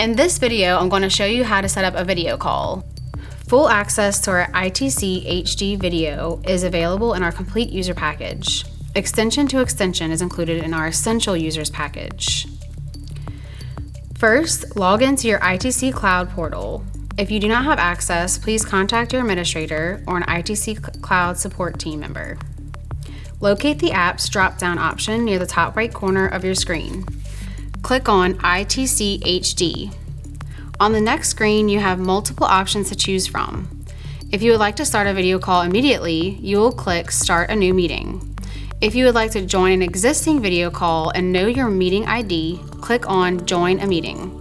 In this video, I'm going to show you how to set up a video call. Full access to our ITC HD video is available in our complete user package. Extension to extension is included in our essential users package. First, log into your ITC Cloud portal. If you do not have access, please contact your administrator or an ITC Cloud support team member. Locate the Apps drop-down option near the top right corner of your screen. Click on ITC HD. On the next screen, you have multiple options to choose from. If you would like to start a video call immediately, you will click Start a New Meeting. If you would like to join an existing video call and know your meeting ID, click on Join a Meeting.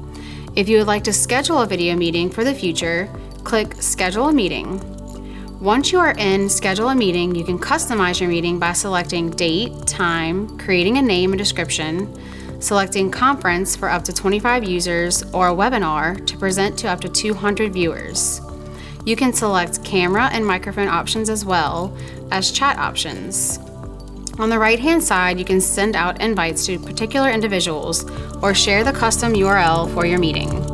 If you would like to schedule a video meeting for the future, click Schedule a Meeting. Once you are in Schedule a Meeting, you can customize your meeting by selecting date, time, creating a name and description, selecting conference for up to 25 users or a webinar to present to up to 200 viewers. You can select camera and microphone options as well as chat options. On the right-hand side, you can send out invites to particular individuals or share the custom URL for your meeting.